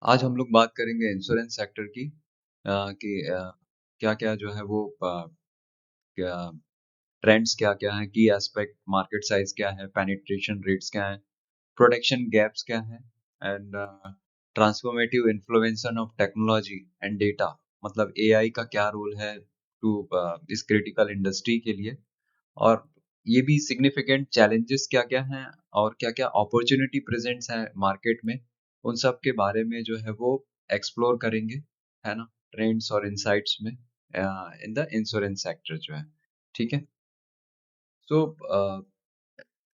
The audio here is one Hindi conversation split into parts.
आज हम लोग बात करेंगे इंश्योरेंस सेक्टर की कि क्या-क्या जो है वो क्या ट्रेंड्स क्या-क्या हैं, की एस्पेक्ट, मार्केट साइज क्या है, पेनिट्रेशन रेट्स क्या हैं, प्रोडक्शन गैप्स क्या हैं and transformative influence of technology and data मतलब एआई का क्या रोल है टू इस क्रिटिकल इंडस्ट्री के लिए और ये भी सिग्निफिकेंट चैलेंजेस क्या-क्या हैं और क्या-क्या अपॉर्चुनिटी प्रेजेंट्स हैं मार्केट में, उन सब के बारे में जो है वो एक्सप्लोर करेंगे, है ना? ट्रेंड्स और इनसाइट्स में इन द इंश्योरेंस सेक्टर जो है, ठीक है? So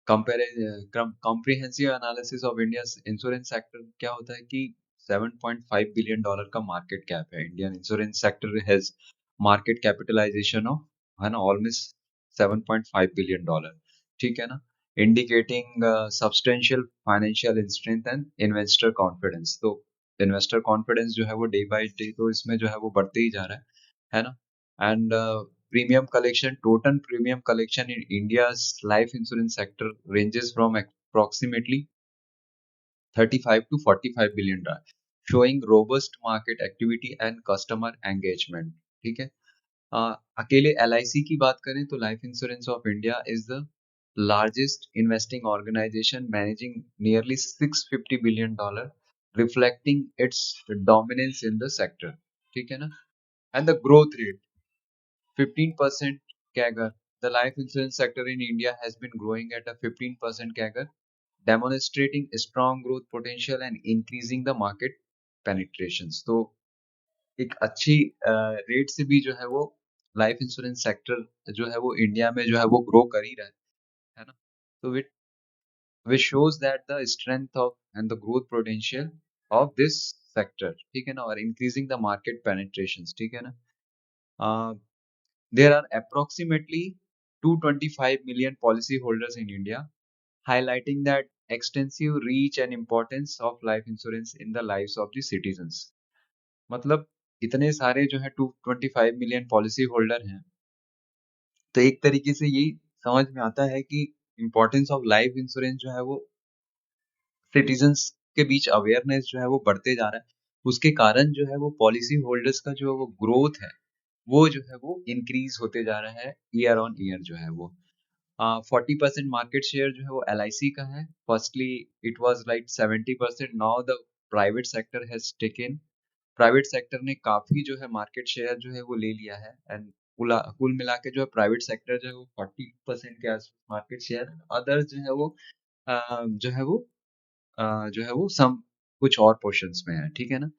comprehensive analysis of India's insurance sector क्या होता है कि 7.5 बिलियन डॉलर का मार्केट कैप है। Indian insurance sector has market capitalization of है ना ऑलमोस्ट 7.5 बिलियन डॉलर, ठीक है ना? Indicating substantial financial strength and investor confidence. तो इन्वेस्टर कॉन्फिडेंस जो है वो डे बाय डे तो इसमें जो है वो बढ़ते ही जा रहा है ना? And premium collection, total premium collection in India's life insurance sector ranges from approximately 35 to 45 billion dollars, showing robust market activity and customer engagement. ठीक है? अकेले LIC की बात करें तो life insurance of India is the largest investing organization managing nearly 650 billion dollar, reflecting its dominance in the sector. ठीक है ना? And the growth rate 15% CAGR. The life insurance sector in India has been growing at a 15% CAGR, demonstrating strong growth potential and increasing the market penetrations. तो एक अच्छी रेट से भी जो है वो लाइफ इंश्योरेंस सेक्टर जो है वो इंडिया में जो है वो ग्रो कर ही रहा है ना? तो which shows that the strength of and the growth potential of this sector, ठीक है ना? और increasing the market penetrations, ठीक है ना? Uh, There are approximately 225 million policyholders in India, highlighting that extensive reach and importance of life insurance in the lives of the citizens. मतलब इतने सारे जो है 225 मिलियन पॉलिसी होल्डर हैं, तो एक तरीके से यही समझ में आता है कि इम्पोर्टेंस ऑफ लाइफ इंश्योरेंस जो है वो सिटीजन्स के बीच अवेयरनेस जो है वो बढ़ते जा रहा है। उसके कारण जो है वो पॉलिसी होल्डर्स का जो वो ग्रोथ है, वो जो है वो इंक्रीज होते जा रहा है ईयर ऑन ईयर जो है वो। 40% मार्केट शेयर जो है वो LIC का है। Firstly it was like 70%, now the private sector has taken private sector ने काफी जो है मार्केट शेयर जो है वो ले लिया है एंड कुल मिला के जो है प्राइवेट सेक्टर जो है वो 40% के आस मार्केट शेयर, अदर्स जो है वो जो है वो जो है वो सम कुछ और पोर्शंस में है, ठीक है ना?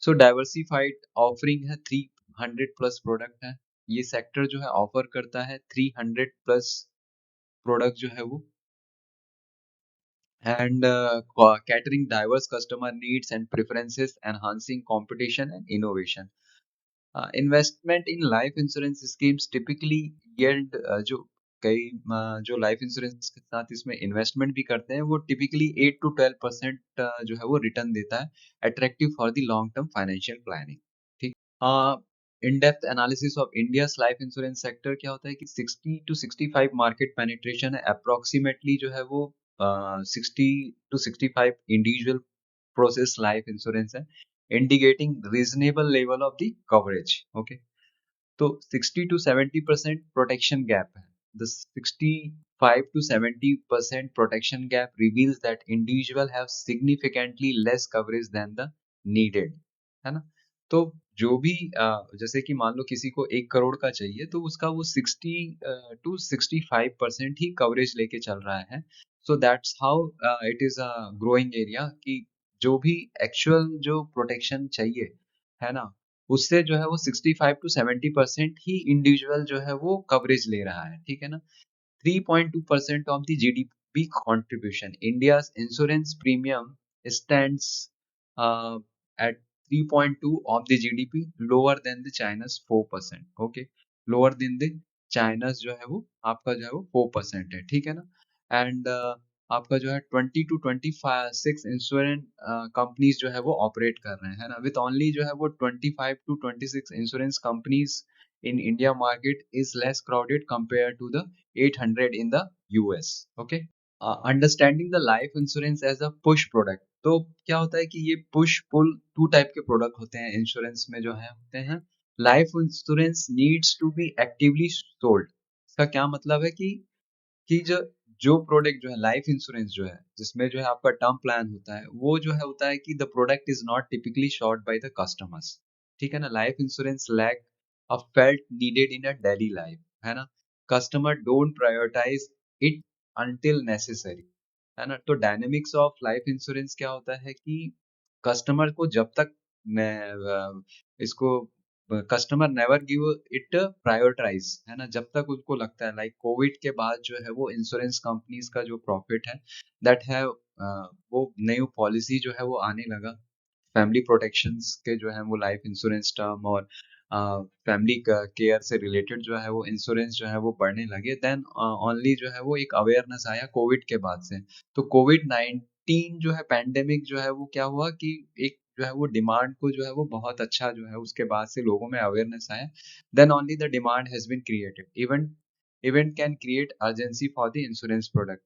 सो डाइवर्सिफाइड ऑफरिंग है, 300 प्लस प्रोडक्ट है। ये सेक्टर जो है ऑफर करता है 300 प्लस प्रोडक्ट जो है वो and catering diverse customer needs and preferences, enhancing competition and innovation. Investment in life insurance schemes typically yield जो कई जो लाइफ इंश्योरेंस के साथ इसमें इन्वेस्टमेंट भी करते हैं वो टिपिकली 8 to 12% जो है वो रिटर्न देता है, attractive for the long term financial planning, ठीक? In depth analysis of India's life insurance sector क्या होता है कि 60 to 65 मार्केट पेनिट्रेशन है, अप्रोक्सीमेटली जो है वो 60 to 65 individual process life insurance है, indicating reasonable level of the coverage. Okay, तो 60 to 70% प्रोटेक्शन गैप है। The 65 to 70% protection gap reveals that individual have significantly less coverage then the needed, है ना? तो जो भी जैसे कि मान लो किसी को 1 करोड़ का चाहिए तो उसका वो 60 to 65% ही कवरेज लेके चल रहा है। So that's how it is a growing area कि जो भी एक्चुअल जो प्रोटेक्शन चाहिए, है ना, उससे जो है वो 65 to 70% ही इंडिविजुअल जो है वो कवरेज ले रहा है, ठीक है ना? 3.2% of the GDP contribution. India's insurance premium stands at 3.2 of the GDP, lower than the China's 4%. Okay, lower than the China's जो है वो आपका जो है वो 4% है, ठीक है ना? एंड आपका जो है 20 to 26 इंश्योरेंस कंपनीज जो है वो ऑपरेट कर रहे हैं, है ना? विथ ओनली जो है वो 25 to 26 insurance companies in India market is less crowded compared to the 800 in the US. Okay, understanding the life insurance as a push product. तो क्या होता है कि ये पुश पुल टू टाइप के प्रोडक्ट होते हैं इंश्योरेंस में जो है होते हैं। Life insurance needs to be actively sold. इसका क्या मतलब है कि जो प्रोडक्ट जो है लाइफ इंश्योरेंस जो है जिसमें जो है आपका टर्म प्लान होता है वो जो है होता है कि the product is not typically sought by the customers. ठीक है ना, life insurance lack a felt needed in a daily life, है ना। Customer don't prioritise it until necessary, है ना। तो डायनेमिक्स ऑफ लाइफ इंश्योरेंस क्या होता है कि कस्टमर को जब तक इसको customer never give it prioritise, है ना, जब तक उनको लगता है लाइक कोविड के बाद जो है वो इंश्योरेंस कंपनीज का जो प्रॉफिट है दैट है वो न्यू पॉलिसी जो है वो आने लगा। फैमिली प्रोटेक्शंस के जो है वो लाइफ इंश्योरेंस टर्म और फैमिली केयर से रिलेटेड जो है वो इंश्योरेंस जो है वो बढ़ने लगे। देन ओनली जो है वो एक अवेयरनेस आया कोविड के बाद से। तो कोविड 19 जो है पैंडेमिक जो है वो क्या हुआ कि एक जो है वो डिमांड को जो है वो बहुत अच्छा जो है उसके बाद से लोगों में अवेयरनेस आया। Then only the demand has been created. Event event can create urgency for the insurance product.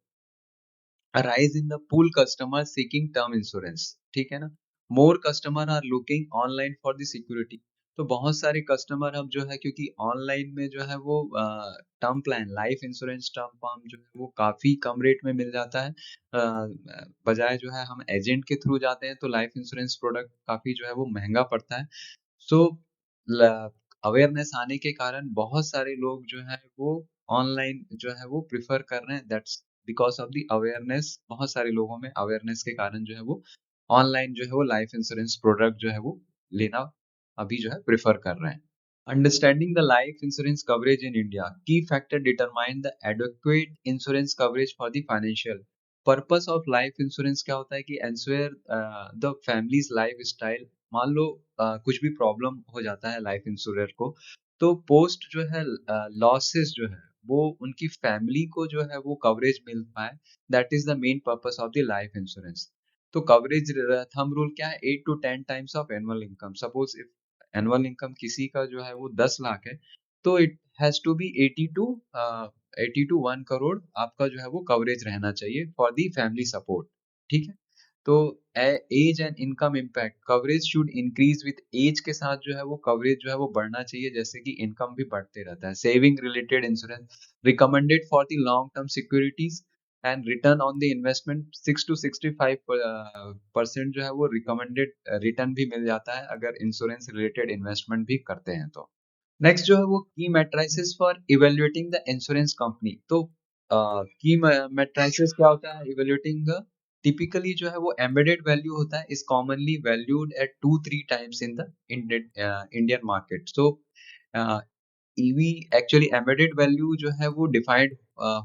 A rise in the pool customers seeking term insurance, ठीक है ना। More customer are looking online for the security. तो बहुत सारे कस्टमर अब जो है क्योंकि ऑनलाइन में जो है वो term plan life insurance term plan जो है वो काफी कम रेट में मिल जाता है। बजाय जो है हम एजेंट के थ्रू जाते हैं तो लाइफ इंश्योरेंस प्रोडक्ट काफी जो है वो महंगा पड़ता है। सो अवेयरनेस आने के कारण बहुत सारे लोग जो है वो ऑनलाइन जो है वो प्रिफर कर रहे हैं। That's because of the awareness. बहुत सारे लोगों में अवेयरनेस के कारण जो है वो ऑनलाइन जो है वो लाइफ इंश्योरेंस प्रोडक्ट जो है वो लेना अभी जो है प्रेफर कर रहे हैं। Understanding the life insurance coverage in India, key factor determine the adequate insurance coverage for the financial purpose of life insurance। क्या होता है कि ensure the family's lifestyle। मान लो कुछ भी प्रॉब्लम हो जाता है लाइफ इंश्योरर को, तो पोस्ट जो है लॉसेस जो है वो उनकी फैमिली को जो है वो कवरेज मिल पाए। That is the main purpose of the life insurance. तो कवरेज थंब रूल क्या है, 8 to 10 times of annual income. Suppose annual income किसी का जो है वो 10 लाख है तो it has to be 80 to 1 crore आपका जो है वो कवरेज रहना चाहिए फॉर दी फैमिली सपोर्ट। ठीक है। तो age and income impact coverage should increase with age के साथ जो है वो कवरेज जो है वो बढ़ना चाहिए जैसे कि इनकम भी बढ़ते रहता है। Saving related insurance recommended for the long term securities and return on the investment 6 to 65% जो है वो रिकमेंडेड रिटर्न भी मिल जाता है अगर इंश्योरेंस रिलेटेड इन्वेस्टमेंट भी करते हैं तो। नेक्स्ट जो है वो की matrices for evaluating the insurance company. तो की मेट्राइसिस क्या होता है इवेल्युएटिंग टिपिकली जो है वो एम्बेडेड वैल्यू होता है is commonly valued at 2-3 times in the Indian market. So EV actually embedded value जो है वो डिफाइंड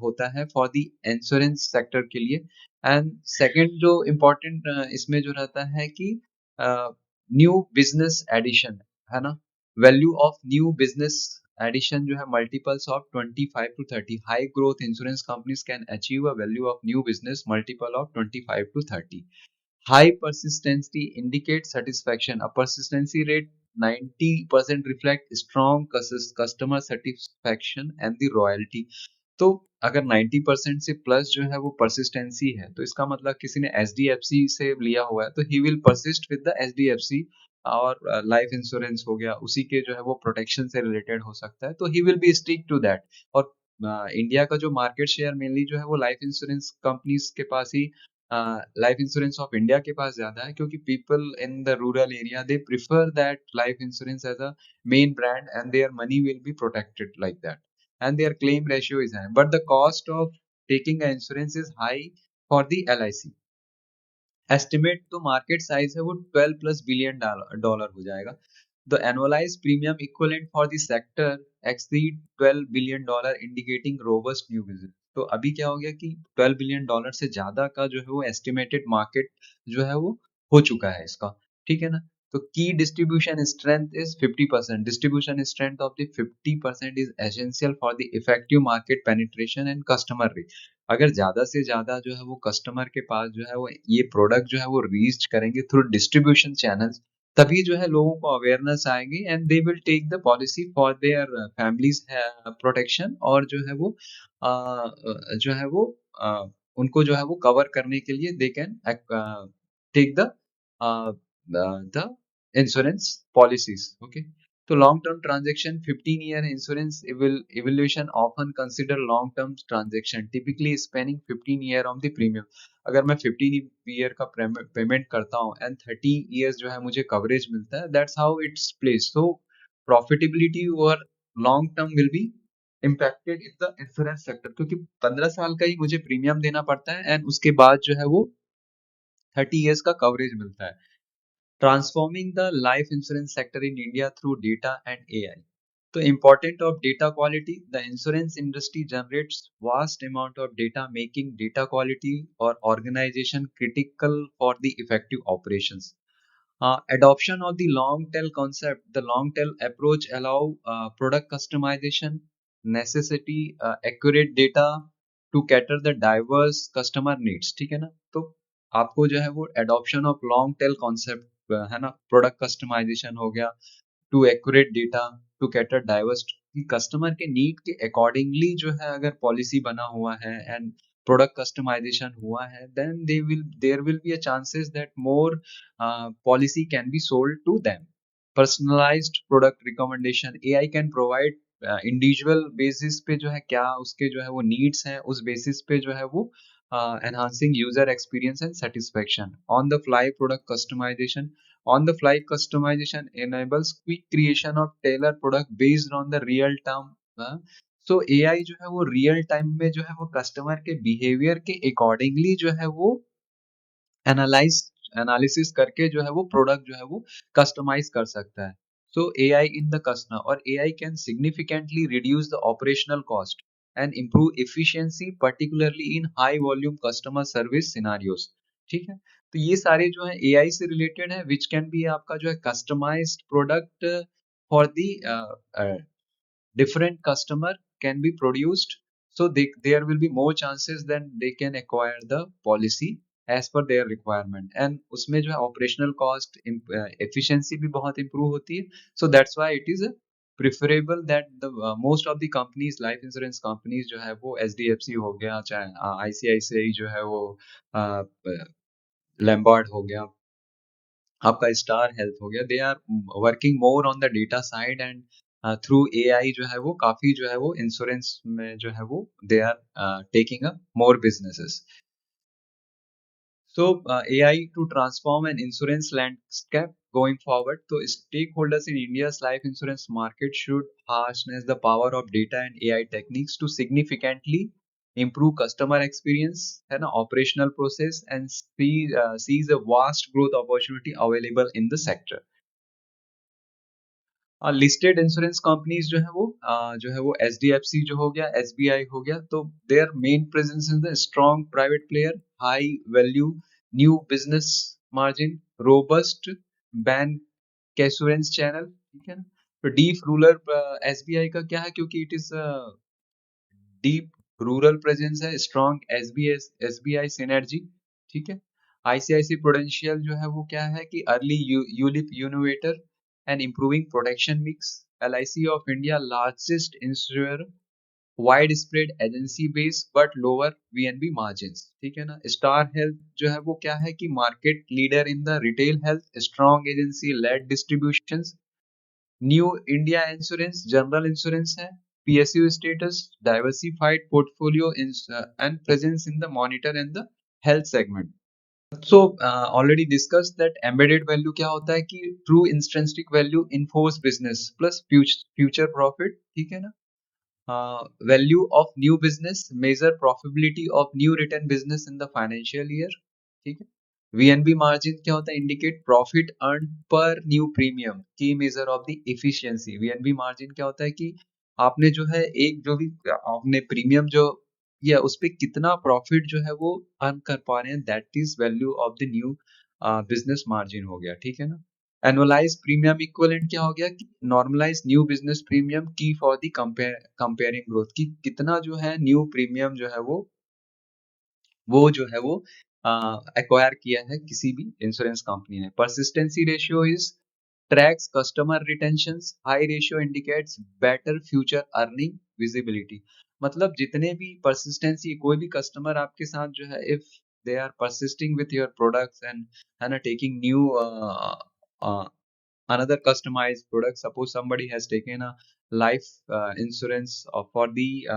होता है फॉर द इंश्योरेंस सेक्टर के लिए। एंड सेकंड जो इम्पोर्टेंट इसमें जो रहता है कि न्यू बिजनेस एडिशन, है ना। Value of new business addition जो है multiples of 25 to 30। High growth insurance companies can achieve a value of new business multiple of 25 to 30। High persistency indicates satisfaction. A persistency rate 90% reflect strong customer satisfaction and the loyalty। तो अगर 90% से प्लस जो है वो परसिस्टेंसी है तो इसका मतलब किसी ने एचडीएफसी से लिया हुआ है तो he will persist with the HDFC. और लाइफ इंश्योरेंस हो गया उसी के जो है वो प्रोटेक्शन से रिलेटेड हो सकता है तो he will be stick to that. और इंडिया का जो मार्केट शेयर मेनली जो है वो लाइफ इंश्योरेंस कंपनीज के पास ही लाइफ इंश्योरेंस ऑफ इंडिया के पास ज्यादा है क्योंकि people in the rural area they prefer that life insurance as a main brand and their money will be protected like that and their claim ratio is high, but the cost of taking an insurance is high for the LIC। Estimate तो मार्केट साइज है वो 12+ बिलियन डॉलर हो जाएगा। The annualise premium equivalent for the sector exceed 12 billion dollar indicating robust new business. तो अभी क्या हो गया कि 12 बिलियन डॉलर से ज्यादा का जो है वो एस्टिमेटेड मार्केट जो है वो हो चुका है इसका। ठीक है ना। तो की distribution strength is 50%। Distribution strength of the 50% is essential for the effective market penetration and customer reach. अगर ज्यादा से ज्यादा जो है वो कस्टमर के पास जो है वो ये प्रोडक्ट जो है वो रीच करेंगे थ्रू डिस्ट्रीब्यूशन चैनल्स तभी जो है लोगों को अवेयरनेस आएगी and they will take the policy for their families protection. और जो है वो जो है वो उनको जो है वो कवर करने के लिए they can take the insurance policies. Okay, so long term transaction, 15-year insurance evaluation often consider long term transaction typically spanning 15 year of the premium. अगर मैं 15 ईयर का पेमेंट करता हूँ एंड 30 इयर्स जो है मुझे कवरेज मिलता है, that's how it's place. So profitability और long term will be impacted in the insurance sector, क्योंकि 15 साल का ही मुझे प्रीमियम देना पड़ता है एंड उसके बाद जो है वो 30 इयर्स का कवरेज मिलता है. Transforming the life insurance sector in India through data and AI. The importance of data quality. The insurance industry generates vast amount of data, making data quality or organization critical for the effective operations. Adoption of the long tail concept. The long tail approach allow product customization, necessity, accurate data to cater the diverse customer needs. ठीक है ना? तो आपको जो है वो adoption of long tail concept है ना, product customization हो गया, to accurate data to cater diverse, कि कस्टमर के नीड के अकॉर्डिंगली जो है अगर पॉलिसी बना हुआ है एंड प्रोडक्ट कस्टमाइजेशन हुआ है, then there will be a chances that more policy can be sold to them. Personalized product recommendation. AI can provide individual basis पे जो है क्या उसके जो है वो नीड्स हैं, उस बेसिस पे जो है वो enhancing user experience and satisfaction. On the fly product customization. On the fly customization enables quick creation of tailored product based on the real time. So AI जो है वो रियल टाइम में जो है वो कस्टमर के बिहेवियर के अकॉर्डिंगली जो है वो एनालाइज एनालिसिस करके जो है वो प्रोडक्ट जो है वो कस्टमाइज कर सकता है. सो AI इन द कस्टमर, और AI can significantly reduce the operational cost and improve efficiency particularly in high volume customer service scenarios. ठीक है, तो ये सारे जो है AI से रिलेटेड है, विच कैन बी आपका जो है customised product for the different customer can be produced, so there will be more chances that they can acquire the policy as per their requirement. And उसमें जो है operational cost efficiency भी बहुत improve होती है. So that's why it is a preferable that the most of the companies, life insurance companies जो है वो HDFC हो गया, चाहे ICICI जो है वो लैम्बार्ड हो गया, आपका स्टार हेल्थ हो गया, they are working more on the data side and through AI जो है वो काफी जो है वो इंश्योरेंस में जो है वो they are taking a more businesses. So AI to transform an insurance landscape going forward. So stakeholders in India's life insurance market should harness the power of data and AI techniques to significantly improve customer experience and operational process, and sees a vast growth opportunity available in the sector. Listed insurance companies जो है वो HDFC जो हो गया, SBI हो गया, तो their main presence in the strong private player, high value new business margin, robust bancassurance channel. ठीक है ना, तो डीप रूरल SBI का क्या है, क्योंकि it is deep rural presence है, स्ट्रॉन्ग SBI सिनर्जी. ठीक है, ICICI प्रूडेंशियल जो है वो क्या है कि अर्ली यूलिप यूनिवेटर and improving protection mix. LIC of India largest insurer, widespread agency base but lower VNB margins. ठीक है ना, स्टार हेल्थ जो है वो क्या है कि market leader in the retail health, strong agency led distribution. New India insurance general insurance है, PSU status, diversified portfolio and presence in the monitor and the health segment. So already discuss that embedded value क्या होता है कि true intrinsic value in force business plus future profit. ठीक है ना, value of new business measure profitability of new return business in the financial year. ठीक है, VNB मार्जिन क्या होता है, इंडिकेट प्रॉफिट अर्न पर न्यू प्रीमियम, की measure of the efficiency. VNB margin क्या होता है कि आपने जो है एक जो भी आपने प्रीमियम जो या उस पे कितना प्रॉफिट जो है वो अर्न कर पा रहे हैं, that is value of the new business margin हो गया. ठीक है ना, एनुअलाइज प्रीमियम इक्विवेलेंट क्या हो गया कि नॉर्मलाइज न्यू बिजनेस प्रीमियम की फॉर द कंपेयरिंग ग्रोथ, की कितना जो है न्यू प्रीमियम जो है वो जो है वो एक्वायर किया है किसी भी इंश्योरेंस कंपनी ने. Persistency ratio is tracks customer retentions, high ratio indicates better future earning visibility. मतलब जितने भी persistency, कोई भी कस्टमर आपके साथ जो है if they are persisting with your products and are taking new uh, another customized product. Suppose somebody has taken a life insurance for the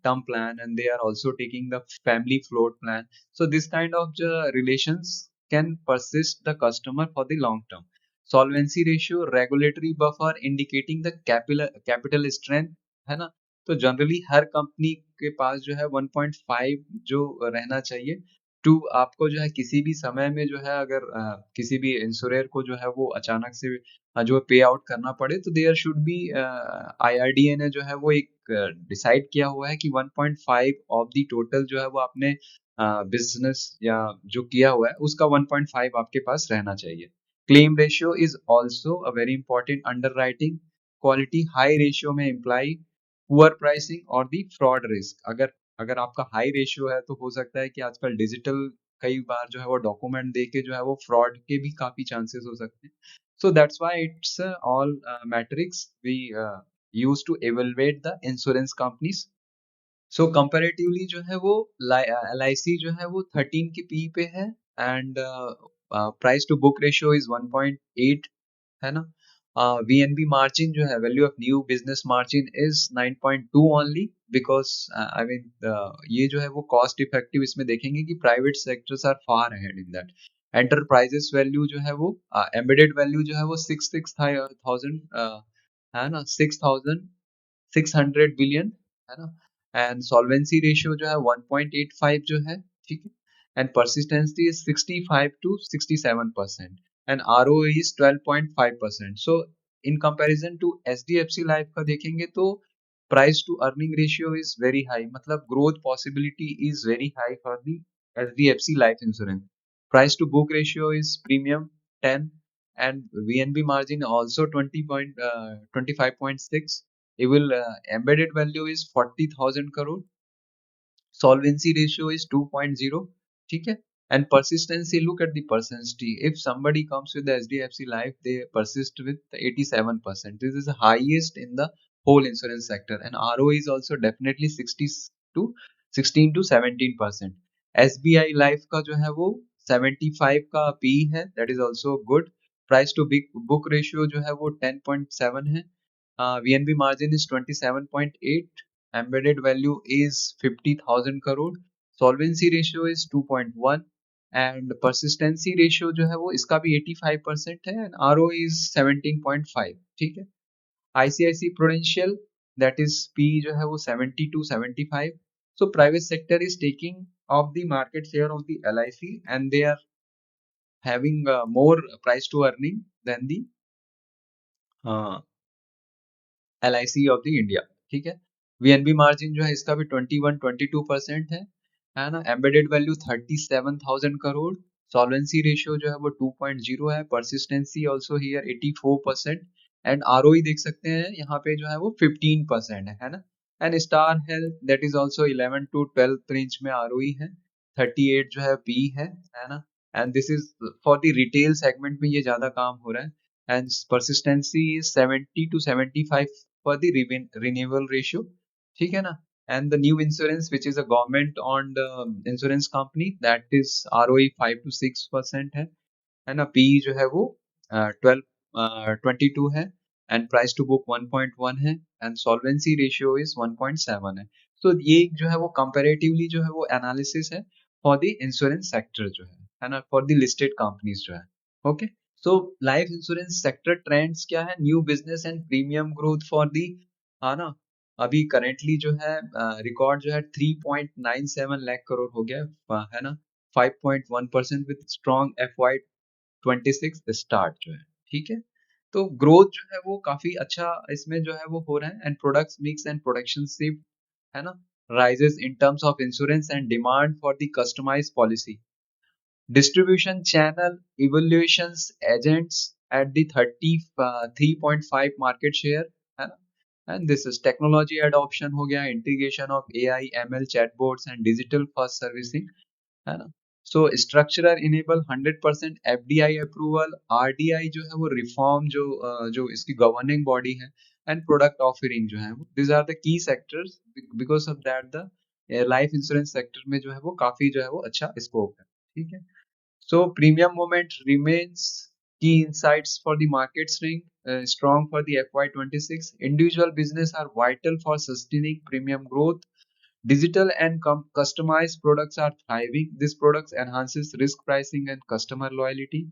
term plan, and they are also taking the family float plan. So this kind of relations can persist the customer for the long term. Solvency ratio, regulatory buffer indicating the capital strength, है ना? तो जनरली हर कंपनी के पास जो है 1.5 जो रहना चाहिए टू, आपको जो है किसी भी समय में जो है अगर किसी भी इंश्योरेर को जो है वो अचानक से जो पे आउट करना पड़े, तो देयर शुड बी आईआरडीए ने जो है वो एक डिसाइड किया हुआ है कि 1.5 ऑफ द टोटल जो है वो आपने बिजनेस या जो किया हुआ है उसका 1.5 आपके पास रहना चाहिए. Claim ratio is also a very important underwriting quality. High ratio में इम्प्लाई पुअर प्राइसिंग और दी फ्रॉड रिस्क. अगर अगर आपका हाई रेशियो है तो हो सकता है कि आजकल डिजिटल कई बार जो है वो डॉक्यूमेंट दे के जो है वो फ्रॉड के भी काफी चांसेस हो सकते हैं. So that's why it's all metrics we use to evaluate the insurance companies. So comparatively जो है वो LIC जो है वो 13 के पी पे है, and price to book ratio is 1.8, है ना? VNB margin जो है, value of new business margin is 9.2 only, because I mean ये जो है वो cost effective इसमें देखेंगे कि private sectors are far ahead in that. Enterprises value जो है वो embedded value जो है वो 6,000 है ना, 6,600 बिलियन, है ना? एंड सॉल्वेंसी रेशियो जो है 1.85 जो है, ठीक है. And persistency is 65 to 67%, and ROE is 12.5%. So in comparison to HDFC life का देखेंगे तो price to earning ratio is very high, मतलब growth possibility is very high for the HDFC life insurance. Price to book ratio is premium 10, and VNB margin also 25.6. It will embedded value is 40,000 crore. Solvency ratio is 2.0. ठीक है. And persistency, look at the persistency. If somebody comes with the HDFC Life, they persist with 87%. This is the highest in the whole insurance sector. And ROE is also definitely 60 to 16 to 17%. SBI Life का जो है वो 75 का P है, that is also good. Price to book ratio जो है वो 10.7 है. VNB margin is 27.8. Embedded value is 50,000 crore. Solvency ratio is 2.1, and persistency ratio जो है वो इसका भी 85% है, and ROE is 17.5. ठीक है. ICICI Prudential, that is P जो है वो 70 to 75. So private sector is taking of the market share of the LIC, and they are having more price to earning than the uh, LIC of the India. ठीक है. VNB मार्जिन जो है इसका भी 21-22% है ना. Embedded value 37,000 crore. Solvency ratio जो है वो 2.0 है. Persistency also here 84%, and ROE देख सकते हैं यहाँ पे जो है वो 15% है ना. And star health, that is also 11 to 12 range में ROE है. 38 जो है P है ना. And this is for the retail segment में ये ज्यादा काम हो रहा है. And persistency is 70 to 75 for the renewal ratio. ठीक है ना. And the new insurance, which is a government owned insurance company, that is ROE 5 to 6% है ना. PE जो है वो 22 है, and price to book 1.1 है, and solvency ratio is 1.7 है. So ये जो है वो comparatively जो है वो analysis है for the insurance sector जो है ना, for the listed companies जो है. Okay. So life insurance sector trends क्या है? New business and premium growth for the, है ना. अभी करेंटली जो है रिकॉर्ड जो है 3.97 लाख करोड़ हो गया है ना. 5.1% विद स्ट्रॉन्ग FY26 स्टार्ट जो है. ठीक है. तो ग्रोथ जो है वो काफी अच्छा इसमें जो है वो हो रहा है, and products mix and production shift, है ना, rises in terms of insurance and demand for the customized policy. Distribution channel evaluations agents at the 33.5 market share, है ना. And this is technology adoption हो गया, integration of AI ML chatbots and digital first servicing, है ना. So structurer enable 100% FDI approval. RDI जो है वो reform जो इसकी governing body है, and product offering जो है वो, these are the key sectors. Because of that the life insurance sector में जो है वो काफी जो है वो अच्छा स्कोप है. ठीक है। So premium moment remains key insights for the market staying strong for the FY26. Individual business are vital for sustaining premium growth. Digital and customized products are thriving. These products enhances risk pricing and customer loyalty.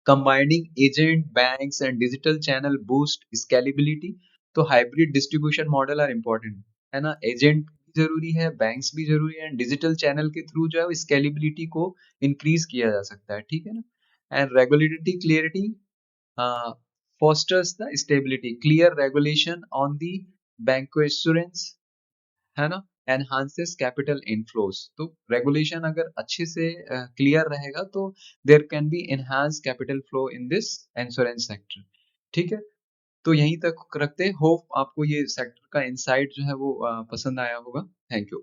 Combining agent, banks and digital channel boost scalability. तो hybrid distribution model are important है ना, एजेंट भी जरूरी है, बैंक्स भी जरूरी है, एंड डिजिटल चैनल के थ्रू जो है स्केलेबिलिटी को इंक्रीज किया जा सकता है, ठीक है ना। And regulatory clarity fosters the stability, clear regulation on the bank assurance है ना, enhances capital inflows। तो रेगुलेशन अगर अच्छे से क्लियर रहेगा तो there can be enhanced capital flow in this insurance sector, ठीक है। तो यहीं तक रखते हैं, होप आपको ये सेक्टर का इंसाइट जो है वो पसंद आया होगा। Thank you.